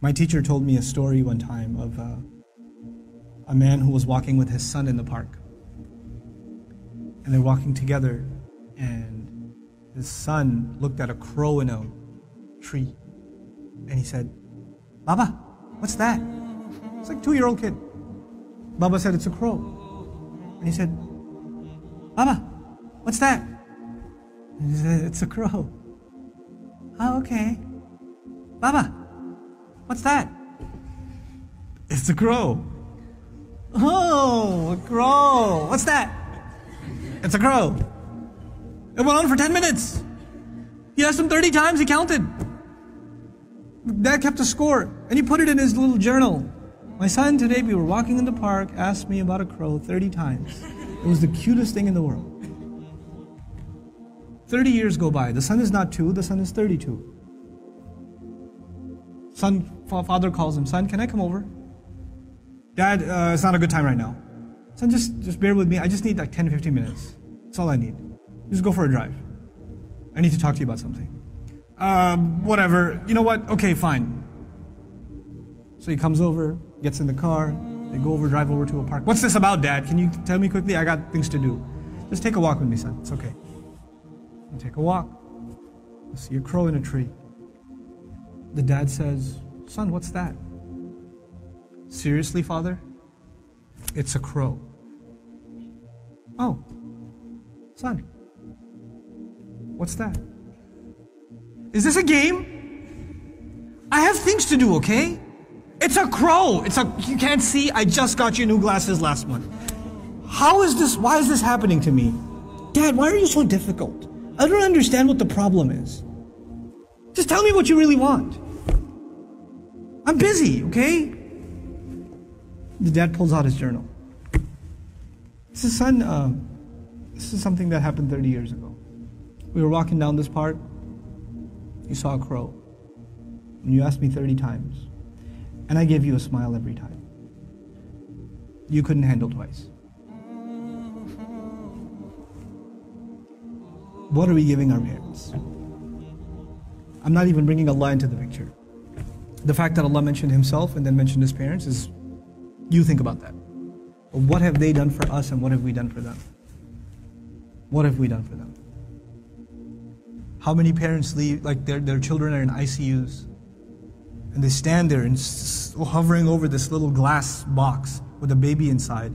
My teacher told me a story one time of a man who was walking with his son in the park. And they're walking together, and his son looked at a crow in a tree. And he said, "Baba, what's that?" It's like a 2-year-old kid. Baba said, "It's a crow." And he said, "Baba, what's that?" And he said, "It's a crow." "Oh, okay." "Baba, what's that?" "It's a crow." "Oh, a crow. What's that?" "It's a crow." It went on for 10 minutes. He asked him 30 times, he counted. Dad kept a score, and he put it in his little journal. "My son, today we were walking in the park, asked me about a crow 30 times. It was the cutest thing in the world." 30 years go by. The son is not 2, the son is 32. Father calls him, "Son, can I come over?" "Dad, it's not a good time right now." "Son, just bear with me. I just need like 10, 15 minutes. That's all I need. Just go for a drive. I need to talk to you about something." Whatever. You know what? Okay, fine. So he comes over, gets in the car, they go over, drive over to a park. "What's this about, Dad? Can you tell me quickly? I got things to do." "Just take a walk with me, son. It's okay." You take a walk. You see a crow in a tree. The dad says, "Son, what's that?" "Seriously, Father? It's a crow." "Oh, son, what's that?" "Is this a game? I have things to do, okay? It's a crow. You can't see, I just got you new glasses last month. Why is this happening to me? Dad, why are you so difficult? I don't understand what the problem is. Just tell me what you really want. I'm busy, okay?" The dad pulls out his journal. He says, "Son, this is something that happened 30 years ago. We were walking down this park. You saw a crow. And you asked me 30 times. And I gave you a smile every time. You couldn't handle twice. What are we giving our parents?" I'm not even bringing Allah into the picture. The fact that Allah mentioned Himself and then mentioned His parents is, you think about that. But what have they done for us and what have we done for them? What have we done for them? How many parents leave, like their children are in ICUs and they stand there and hovering over this little glass box with a baby inside,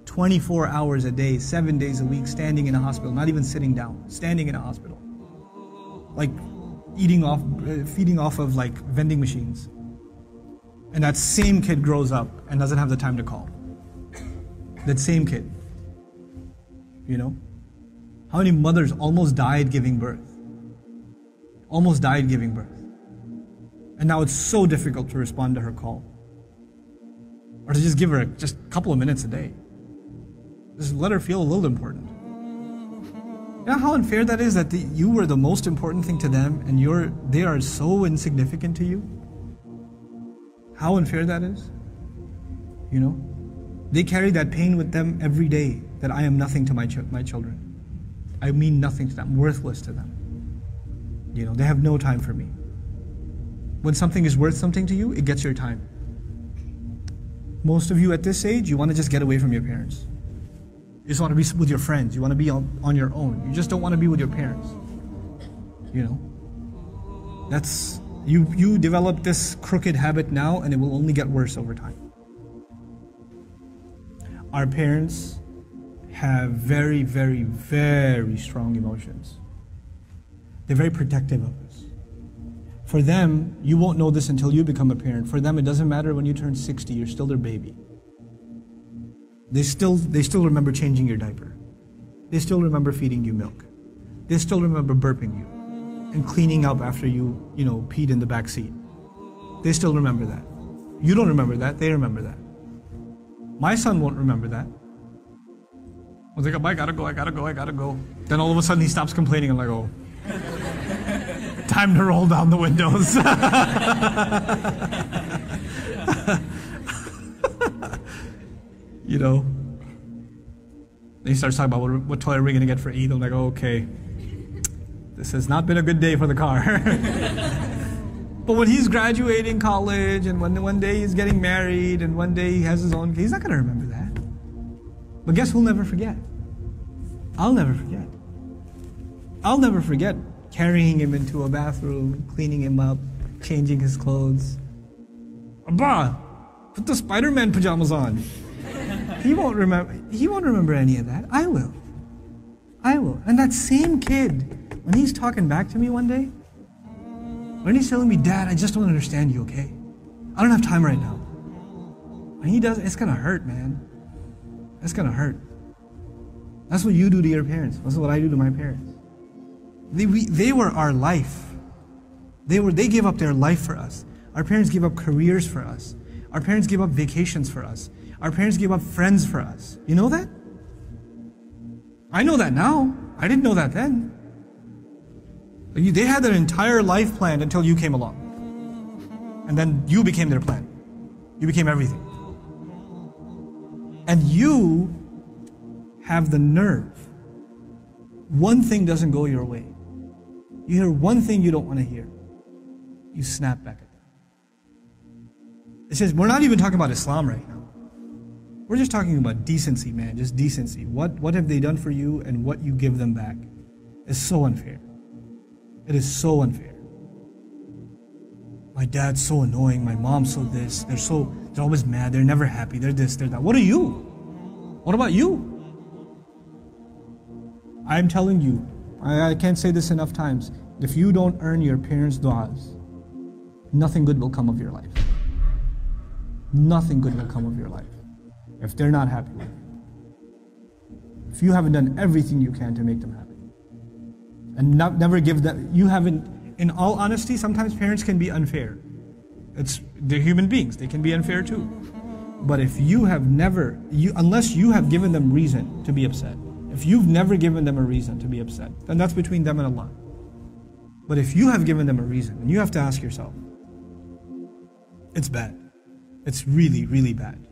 24 hours a day, 7 days a week, standing in a hospital, not even sitting down, standing in a hospital. Like feeding off of like vending machines. And that same kid grows up and doesn't have the time to call. That same kid. You know? How many mothers almost died giving birth? Almost died giving birth. And now it's so difficult to respond to her call. Or to just give her just a couple of minutes a day. Just let her feel a little important. You know how unfair that is, that you were the most important thing to them and they are so insignificant to you? How unfair that is? You know? They carry that pain with them every day, that I am nothing to my children. I mean nothing to them, I'm worthless to them. You know, they have no time for me. When something is worth something to you, it gets your time. Most of you at this age, you want to just get away from your parents. You just want to be with your friends. You want to be on your own. You just don't want to be with your parents. You know? That's, you develop this crooked habit now and it will only get worse over time. Our parents have very, very, very strong emotions. They're very protective of us. For them, you won't know this until you become a parent. For them, it doesn't matter when you turn 60, you're still their baby. They still remember changing your diaper. They still remember feeding you milk. They still remember burping you and cleaning up after you peed in the back seat. They still remember that. You don't remember that, they remember that. My son won't remember that. I was like, I gotta go. Then all of a sudden he stops complaining. I'm like, oh, time to roll down the windows. You know. Then he starts talking about what toy are we gonna get for Eid. I'm like, oh, okay. This has not been a good day for the car. But when he's graduating college, and when one day he's getting married, and one day he has his own, he's not going to remember that. But guess who'll never forget? I'll never forget. I'll never forget carrying him into a bathroom, cleaning him up, changing his clothes. Abba, put the Spider-Man pajamas on. He won't remember any of that. I will. And that same kid, when he's talking back to me one day, when he's telling me, Dad, I just don't understand you, okay? I don't have time right now. When he does, it's gonna hurt, man. It's gonna hurt. That's what you do to your parents. That's what I do to my parents. They were our life. They gave up their life for us. Our parents gave up careers for us. Our parents gave up vacations for us. Our parents gave up friends for us. You know that? I know that now. I didn't know that then. They had their entire life planned until you came along. And then you became their plan. You became everything. And you have the nerve. One thing doesn't go your way. You hear one thing you don't want to hear. You snap back at them. It says, we're not even talking about Islam right now. We're just talking about decency, man. Just decency. What have they done for you and what you give them back is so unfair. It is so unfair. My dad's so annoying. My mom's so this. They're always mad. They're never happy. They're this, they're that. What are you? What about you? I'm telling you, I can't say this enough times. If you don't earn your parents' du'as, nothing good will come of your life. Nothing good will come of your life if they're not happy with you. If you haven't done everything you can to make them happy. And never give them, you haven't, in all honesty, sometimes parents can be unfair. They're human beings, they can be unfair too. But if you have never, unless you have given them reason to be upset, if you've never given them a reason to be upset, then that's between them and Allah. But if you have given them a reason, and you have to ask yourself, it's bad. It's really, really bad.